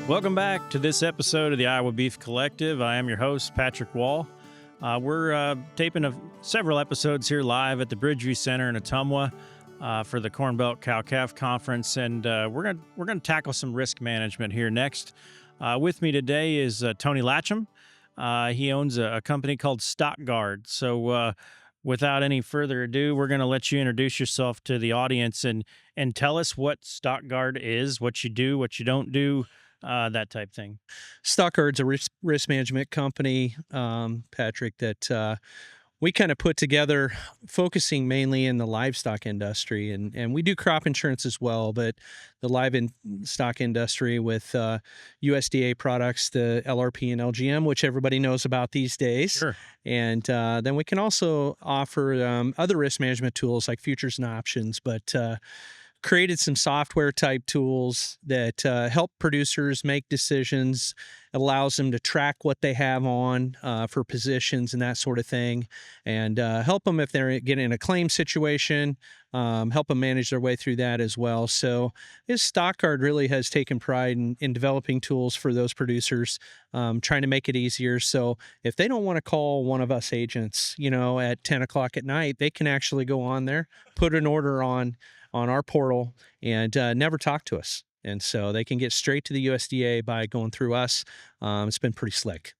Welcome back to this episode of the Iowa Beef Collective. I am your host, Patrick Wall. We're taping several episodes here live at the Bridgeview Center in Ottumwa for the Corn Belt Cow-Calf Conference, and we're gonna tackle some risk management here next. With me today is Tony Latcham. He owns a company called Stockguard. So without any further ado, we're going to let you introduce yourself to the audience and tell us what Stockguard is, what you do, what you don't do. That type thing. Stockguard's a risk management company, Patrick, that we kind of put together focusing mainly in the livestock industry. And we do crop insurance as well, but the livestock industry with USDA products, the LRP and LGM, which everybody knows about these days. Sure. And then we can also offer other risk management tools like futures and options, but created some software type tools that help producers make decisions. It allows them to track what they have on for positions and that sort of thing, and help them if they're getting in a claim situation, help them manage their way through that as well. So this Stockguard really has taken pride in developing tools for those producers, trying to make it easier. So if they don't want to call one of us agents, at 10 o'clock at night, they can actually go on there, put an order on our portal, and never talk to us. And so they can get straight to the USDA by going through us. It's been pretty slick.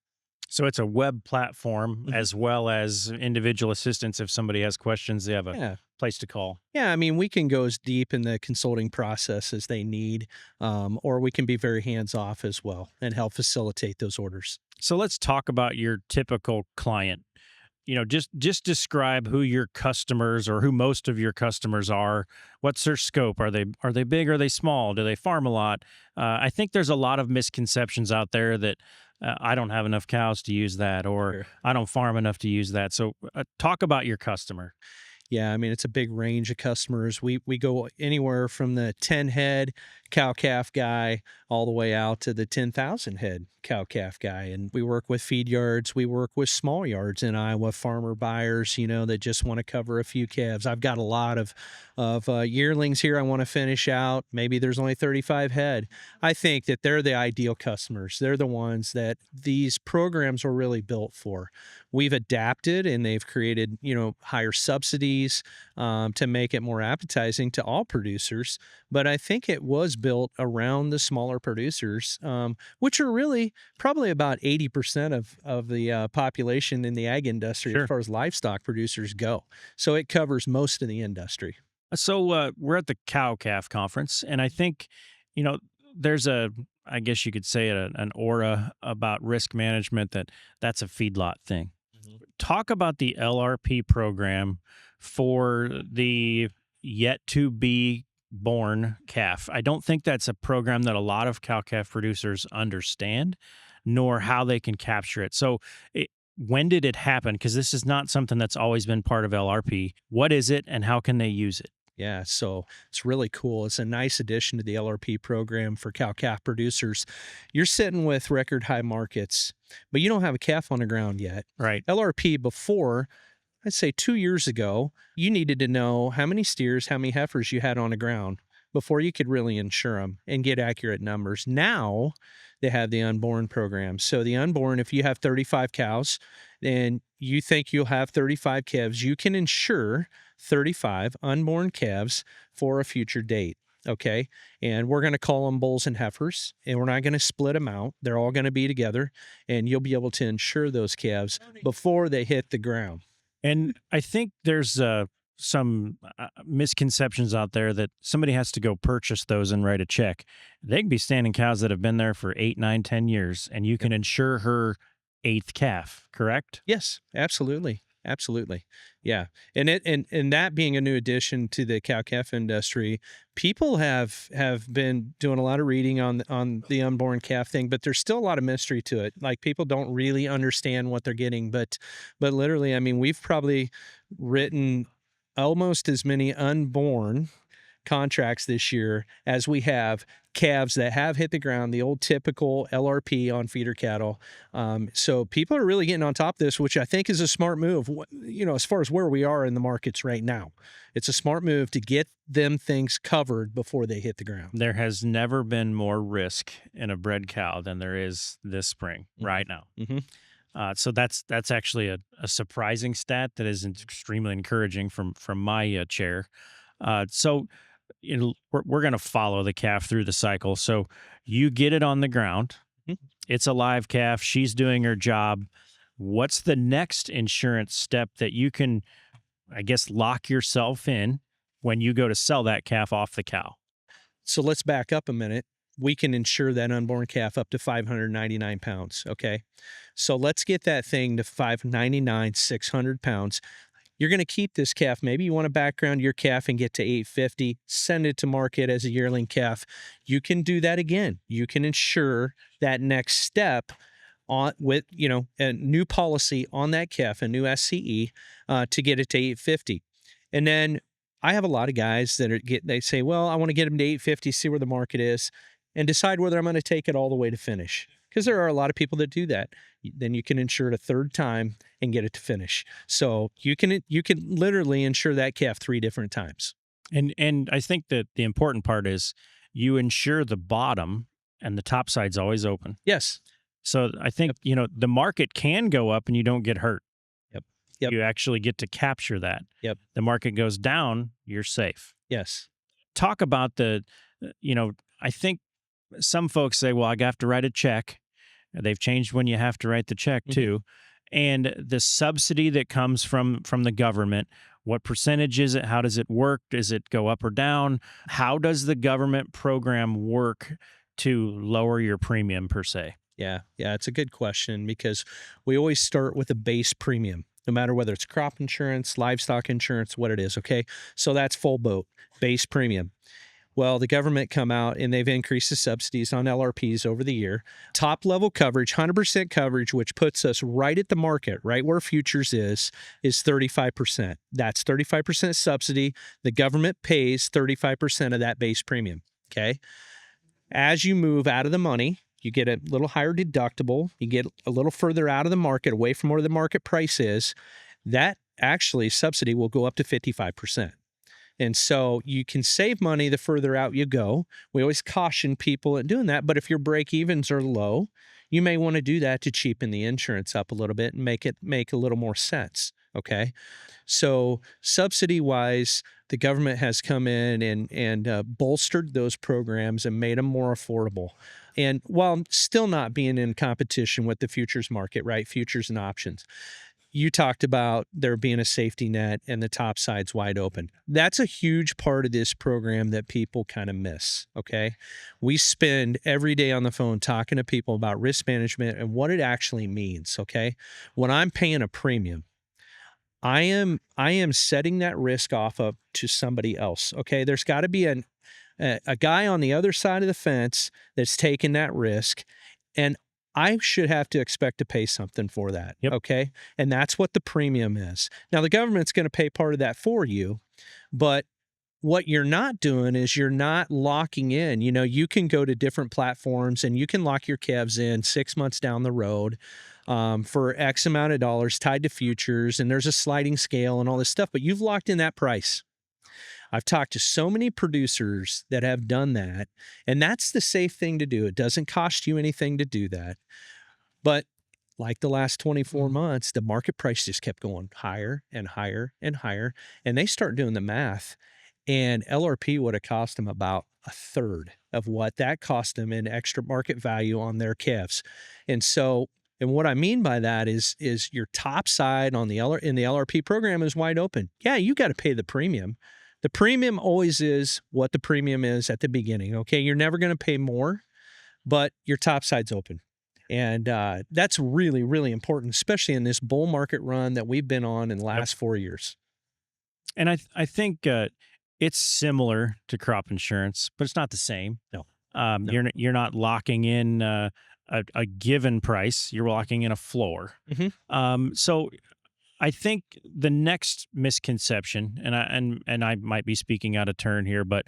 So it's a web platform as well as individual assistance. If somebody has questions, they have a place to call. Yeah, I mean, we can go as deep in the consulting process as they need, or we can be very hands-off as well and help facilitate those orders. So let's talk about your typical client. Just describe who your customers or who most of your customers are. What's their scope? Are they big? Are they small? Do they farm a lot? I think there's a lot of misconceptions out there that I don't have enough cows to use that, or Sure. I don't farm enough to use that. So talk about your customer. Yeah, I mean, it's a big range of customers. We go anywhere from the 10 head cow-calf guy all the way out to the 10,000 head cow-calf guy. And we work with feed yards. We work with small yards in Iowa, farmer buyers, that just want to cover a few calves. I've got a lot of yearlings here I want to finish out. Maybe there's only 35 head. I think that they're the ideal customers. They're the ones that these programs were really built for. We've adapted, and they've created, higher subsidies to make it more appetizing to all producers. But I think it was built around the smaller producers, which are really probably about 80% of the population in the ag industry. Sure. As far as livestock producers go. So it covers most of the industry. So we're at the Cow-Calf Conference, and I think, there's I guess you could say an aura about risk management that's a feedlot thing. Talk about the LRP program for the yet to be born calf. I don't think that's a program that a lot of cow-calf producers understand, nor how they can capture it. So when did it happen? Because this is not something that's always been part of LRP. What is it, and how can they use it? Yeah, so it's really cool. It's a nice addition to the LRP program for cow-calf producers. You're sitting with record high markets, but you don't have a calf on the ground yet. Right. LRP before, I'd say 2 years ago, you needed to know how many steers, how many heifers you had on the ground before you could really insure them and get accurate numbers. Now they have the unborn program. So the unborn, if you have 35 cows and you think you'll have 35 calves, you can insure 35 unborn calves for a future date. Okay. And we're going to call them bulls and heifers, and we're not going to split them out. They're all going to be together, and you'll be able to insure those calves before they hit the ground. And I think there's some misconceptions out there that somebody has to go purchase those and write a check. They can be standing cows that have been there for 8, 9, 10 years, and you can insure her 8th calf, correct? Yes, absolutely. Absolutely. Yeah. And that being a new addition to the cow-calf industry, people have been doing a lot of reading on the unborn calf thing, but there's still a lot of mystery to it. Like, people don't really understand what they're getting, but literally, I mean, we've probably written almost as many unborn contracts this year as we have calves that have hit the ground, the old typical LRP on feeder cattle. So people are really getting on top of this, which I think is a smart move. As far as where we are in the markets right now, it's a smart move to get them things covered before they hit the ground. There has never been more risk in a bred cow than there is this spring right now. So that's actually a surprising stat that is extremely encouraging from my chair. So we're going to follow the calf through the cycle. So you get it on the ground. It's a live calf. She's doing her job. What's the next insurance step that you can, I guess, lock yourself in when you go to sell that calf off the cow? So let's back up a minute. We can insure that unborn calf up to 599 pounds. Okay. So let's get that thing to 599, 600 pounds. You're going to keep this calf. Maybe you want to background your calf and get to 850, send it to market as a yearling calf. You can do that again. You can insure that next step on with, a new policy on that calf, a new SCE, to get it to 850. And then I have a lot of guys that they say, well, I want to get them to 850, see where the market is, and decide whether I'm going to take it all the way to finish. Because there are a lot of people that do that. Then you can insure it a third time and get it to finish. So you can literally insure that calf 3 different times. And I think that the important part is you insure the bottom and the top side's always open. Yes. So I think, the market can go up and you don't get hurt. Yep. You actually get to capture that. Yep. The market goes down, you're safe. Yes. Talk about I think some folks say, well, I have to write a check. They've changed when you have to write the check too. And the subsidy that comes from the government, what percentage is it? How does it work? Does it go up or down? How does the government program work to lower your premium per se? Yeah, it's a good question because we always start with a base premium, no matter whether it's crop insurance, livestock insurance, what it is, okay? So that's full boat, base premium. Well, the government come out and they've increased the subsidies on LRPs over the year. Top level coverage, 100% coverage, which puts us right at the market, right where futures is 35%. That's 35% subsidy. The government pays 35% of that base premium, okay? As you move out of the money, you get a little higher deductible. You get a little further out of the market, away from where the market price is. That actually subsidy will go up to 55%. And so you can save money the further out you go. We always caution people at doing that. But if your break evens are low, you may want to do that to cheapen the insurance up a little bit and make a little more sense. Okay. So subsidy wise, the government has come in and bolstered those programs and made them more affordable. And while still not being in competition with the futures market, right? Futures and options. You talked about there being a safety net and the top side's wide open. That's a huge part of this program that people kind of miss, okay? We spend every day on the phone talking to people about risk management and what it actually means, okay? When I'm paying a premium, I am setting that risk off up to somebody else, okay? There's got to be a guy on the other side of the fence that's taking that risk, and I should have to expect to pay something for that, okay? And that's what the premium is. Now, the government's going to pay part of that for you, but what you're not doing is you're not locking in. You can go to different platforms and you can lock your calves in 6 months down the road for X amount of dollars tied to futures, and there's a sliding scale and all this stuff, but you've locked in that price. I've talked to so many producers that have done that, and that's the safe thing to do. It doesn't cost you anything to do that. But like the last 24 months, the market price just kept going higher and higher and higher, and they start doing the math, and LRP would have cost them about a third of what that cost them in extra market value on their calves. And what I mean by that is your top side on in the LRP program is wide open. Yeah, you got to pay the premium. The premium always is what the premium is at the beginning, okay? You're never going to pay more, but your top side's open. And that's really, really important, especially in this bull market run that we've been on in the last 4 years. And I think it's similar to crop insurance, but it's not the same. No. You're not locking in a given price. You're locking in a floor. So I think the next misconception, and I might be speaking out of turn here, but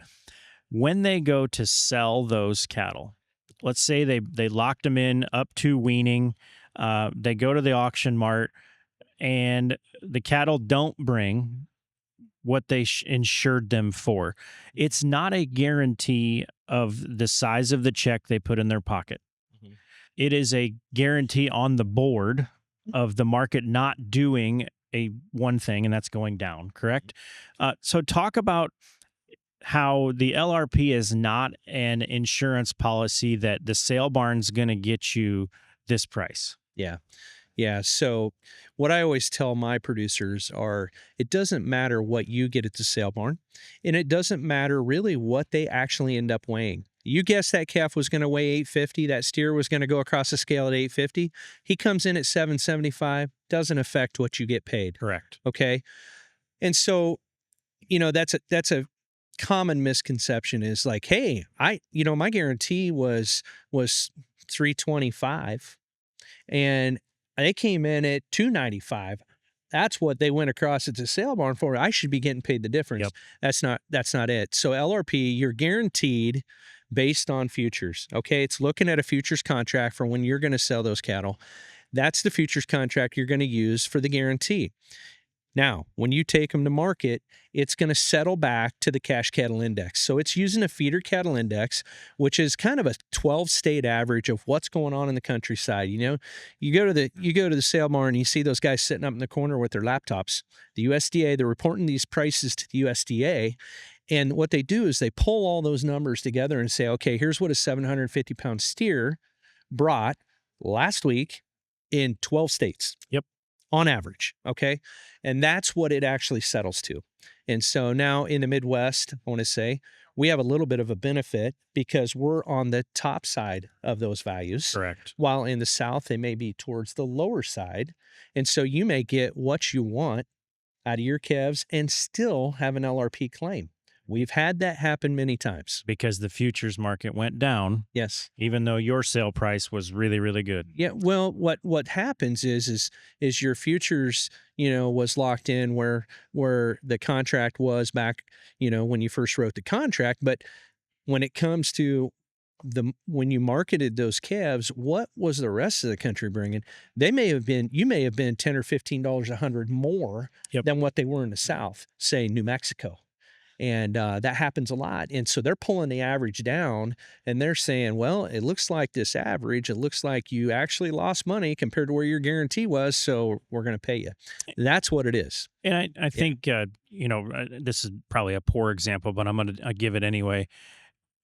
when they go to sell those cattle, let's say they locked them in up to weaning, they go to the auction mart, and the cattle don't bring what they insured them for. It's not a guarantee of the size of the check they put in their pocket. Mhm. It is a guarantee on the board of the market not doing a one thing, and that's going down, correct? So talk about how the LRP is not an insurance policy that the sale barn's going to get you this price. Yeah. Yeah. So, what I always tell my producers are it doesn't matter what you get at the sale barn, and it doesn't matter really what they actually end up weighing. You guessed that calf was going to weigh 850, that steer was going to go across the scale at 850. He comes in at 775, doesn't affect what you get paid. Correct. Okay. And so, that's a common misconception is like, hey, my guarantee was 325 and they came in at 295. That's what they went across at the sale barn for. I should be getting paid the difference. Yep. That's not it. So LRP, you're guaranteed based on futures. Okay. It's looking at a futures contract for when you're going to sell those cattle. That's the futures contract you're going to use for the guarantee. Now, when you take them to market, it's going to settle back to the cash cattle index. So it's using a feeder cattle index, which is kind of a 12-state average of what's going on in the countryside. You go to the sale barn and you see those guys sitting up in the corner with their laptops. The USDA, they're reporting these prices to the USDA. And what they do is they pull all those numbers together and say, okay, here's what a 750-pound steer brought last week in 12 states. Yep. On average, okay? And that's what it actually settles to. And so now in the Midwest, I want to say, we have a little bit of a benefit because we're on the top side of those values. Correct. While in the South, they may be towards the lower side. And so you may get what you want out of your calves and still have an LRP claim. We've had that happen many times. Because the futures market went down. Yes. Even though your sale price was really, really good. Yeah. Well, what happens is your futures, was locked in where the contract was back, when you first wrote the contract. But when it comes to when you marketed those calves, what was the rest of the country bringing? You may have been $10 or $15 a hundred more than what they were in the South, say New Mexico. And that happens a lot. And so they're pulling the average down and they're saying, well, it looks like this average, it looks like you actually lost money compared to where your guarantee was. So we're going to pay you. That's what it is. And I think, this is probably a poor example, but I'm going to give it anyway.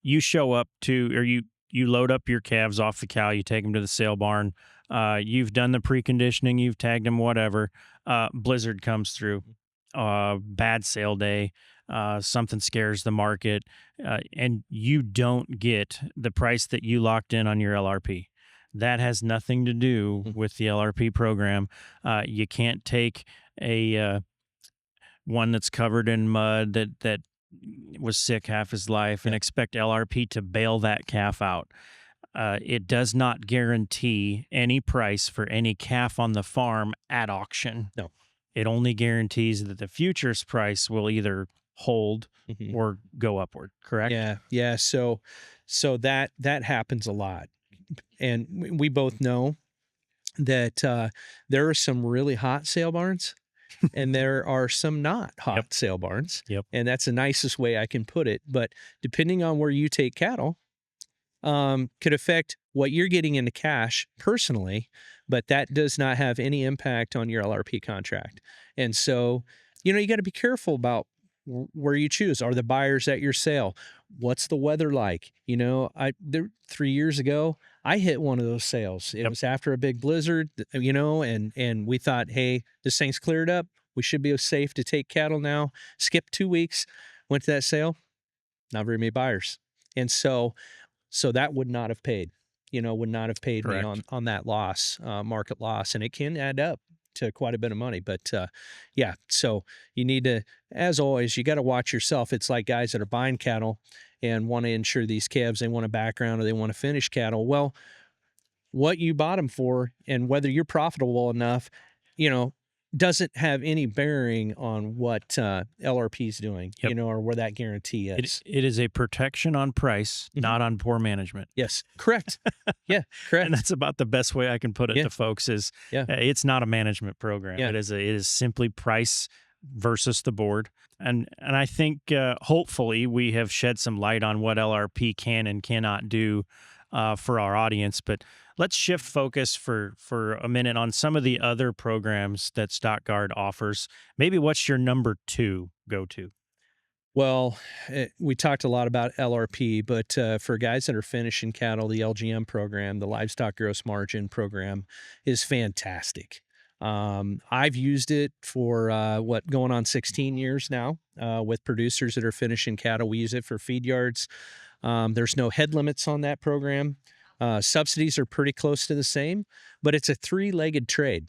You show up or you load up your calves off the cow, you take them to the sale barn. You've done the preconditioning, you've tagged them, whatever. Blizzard comes through, bad sale day. Something scares the market, and you don't get the price that you locked in on your LRP. That has nothing to do with the LRP program. You can't take a one that's covered in mud that was sick half his life and expect LRP to bail that calf out. It does not guarantee any price for any calf on the farm at auction. No. It only guarantees that the futures price will either hold or go upward, correct? Yeah. So that happens a lot. And we both know that there are some really hot sale barns and there are some not hot sale barns. Yep. And that's the nicest way I can put it. But depending on where you take cattle, could affect what you're getting into cash personally, but that does not have any impact on your LRP contract. And so, you got to be careful about where you choose. Are the buyers at your sale? What's the weather like? 3 years ago, I hit one of those sales. It was after a big blizzard, and we thought, hey, this thing's cleared up. We should be safe to take cattle now. Skipped 2 weeks, went to that sale, not very many buyers. And so that would not have paid, would not have paid me on that loss, market loss. And it can add up to quite a bit of money. But so you need to, as always, you got to watch yourself. It's like guys that are buying cattle and want to insure these calves. They want a background or they want to finish cattle. Well, what you bought them for and whether you're profitable enough, doesn't have any bearing on what LRP is doing, Yep. or where that guarantee is. It is a protection on price, Mhm. not on poor management. Yes, correct. Yeah, correct. And that's about the best way I can put it Yeah. to folks is Yeah. it's not a management program. Yeah. It is simply price versus the board. And I think hopefully we have shed some light on what LRP can and cannot do for our audience. But let's shift focus for a minute on some of the other programs that Stockguard offers. Maybe what's your number 2 go to? Well, we talked a lot about LRP, but for guys that are finishing cattle, the LGM program, the Livestock Gross Margin program, is fantastic. I've used it for going on 16 years now with producers that are finishing cattle. We use it for feed yards. There's no head limits on that program. Subsidies are pretty close to the same, but it's a three-legged trade.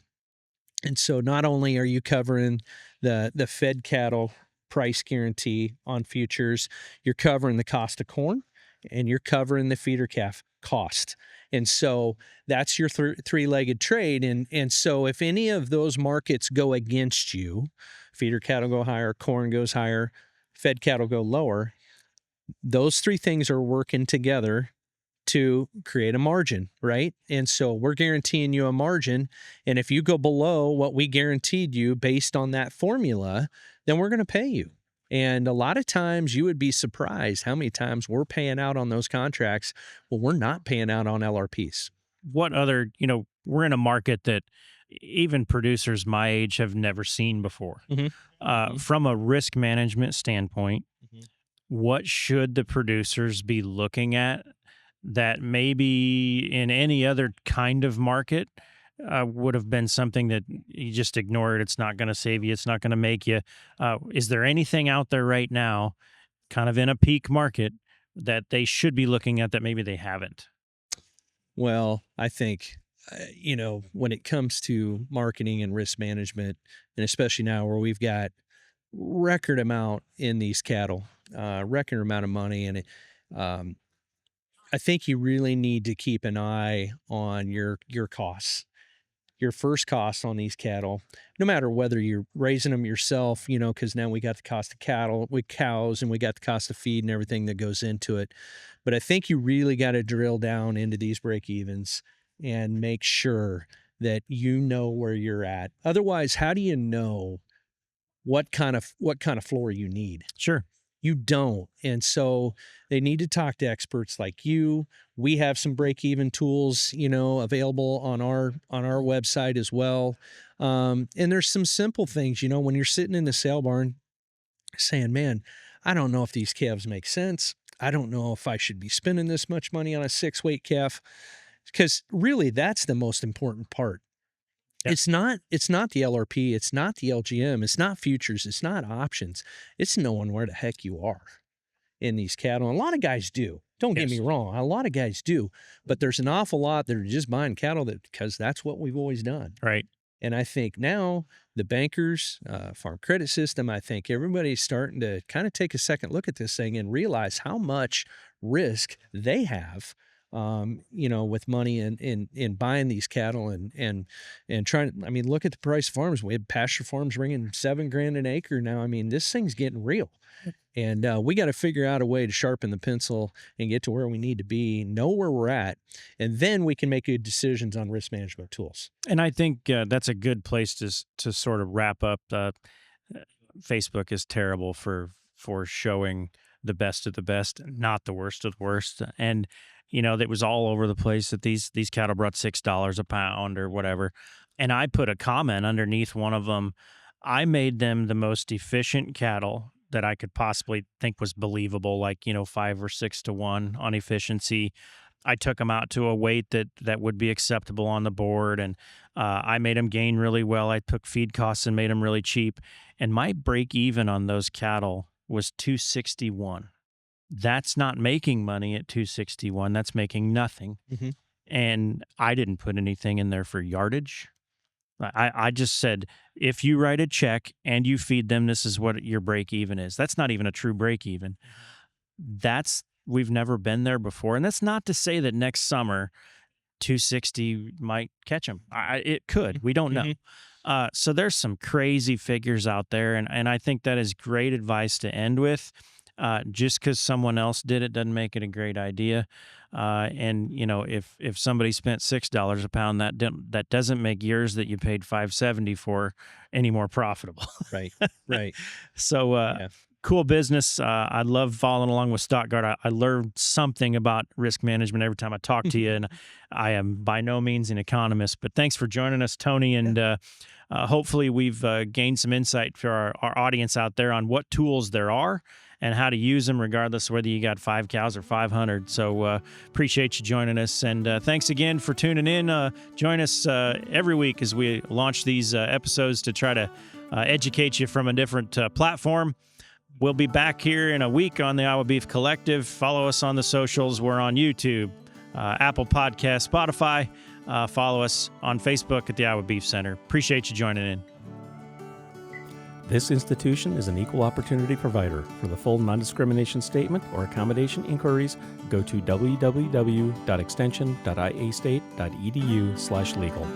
And so not only are you covering the fed cattle price guarantee on futures, you're covering the cost of corn and you're covering the feeder calf cost. And so that's your three-legged trade. And so if any of those markets go against you, feeder cattle go higher, corn goes higher, fed cattle go lower, those three things are working together to create a margin, right? And so we're guaranteeing you a margin. And if you go below what we guaranteed you based on that formula, then we're going to pay you. And a lot of times you would be surprised how many times we're paying out on those contracts. Well, we're not paying out on LRPs. What other, we're in a market that even producers my age have never seen before. From a risk management standpoint, what should the producers be looking at that maybe in any other kind of market would have been something that you just ignored? It's not going to save you. It's not going to make you. Is there anything out there right now, kind of in a peak market, that they should be looking at that maybe they haven't? Well, I think, when it comes to marketing and risk management, and especially now where we've got record amount in these cattle, record amount of money in it, I think you really need to keep an eye on your costs, your first costs on these cattle, no matter whether you're raising them yourself, because now we got the cost of cattle with cows and we got the cost of feed and everything that goes into it. But I think you really got to drill down into these break evens and make sure that you know where you're at. Otherwise, how do you know what kind of floor you need? Sure. You don't. And so they need to talk to experts like you. We have some break-even tools, available on our website as well. And there's some simple things, when you're sitting in the sale barn saying, man, I don't know if these calves make sense. I don't know if I should be spending this much money on a 6-weight calf, because really that's the most important part. Yep. It's not the LRP, it's not the LGM, it's not futures, it's not options. It's knowing where the heck you are in these cattle. And a lot of guys do. Don't get me wrong. A lot of guys do, but there's an awful lot that are just buying cattle because that's what we've always done. Right. And I think now the bankers, farm credit system, I think everybody's starting to kind of take a second look at this thing and realize how much risk they have, with money in buying these cattle and trying. I mean, look at the price of farms. We had pasture farms ringing $7,000 an acre now. I mean, this thing's getting real. And we got to figure out a way to sharpen the pencil and get to where we need to be, know where we're at, and then we can make good decisions on risk management tools. And I think that's a good place to sort of wrap up. Facebook is terrible for showing the best of the best, not the worst of the worst. And that was all over the place that these cattle brought $6 a pound or whatever. And I put a comment underneath one of them. I made them the most efficient cattle that I could possibly think was believable, like 5 or 6 to 1 on efficiency. I took them out to a weight that would be acceptable on the board, and I made them gain really well. I took feed costs and made them really cheap, and my break even on those cattle was 261. That's not making money at 261. That's making nothing. Mm-hmm. And I didn't put anything in there for yardage. I just said, if you write a check and you feed them, this is what your break even is. That's not even a true break even. We've never been there before. And that's not to say that next summer 260 might catch them. It could. We don't know. So there's some crazy figures out there, and I think that is great advice to end with. Just because someone else did it doesn't make it a great idea. And if somebody spent $6 a pound, that doesn't make yours that you paid $5.70 for any more profitable. Right. So cool business. I love following along with Stockguard. I learned something about risk management every time I talk to you, and I am by no means an economist. But thanks for joining us, Tony, and hopefully we've gained some insight for our audience out there on what tools there are and how to use them, regardless of whether you got 5 cows or 500. So appreciate you joining us. And thanks again for tuning in. Join us every week as we launch these episodes to try to educate you from a different platform. We'll be back here in a week on the Iowa Beef Collective. Follow us on the socials. We're on YouTube, Apple Podcast, Spotify. Follow us on Facebook at the Iowa Beef Center. Appreciate you joining in. This institution is an equal opportunity provider. For the full non-discrimination statement or accommodation inquiries, go to www.extension.iastate.edu/legal.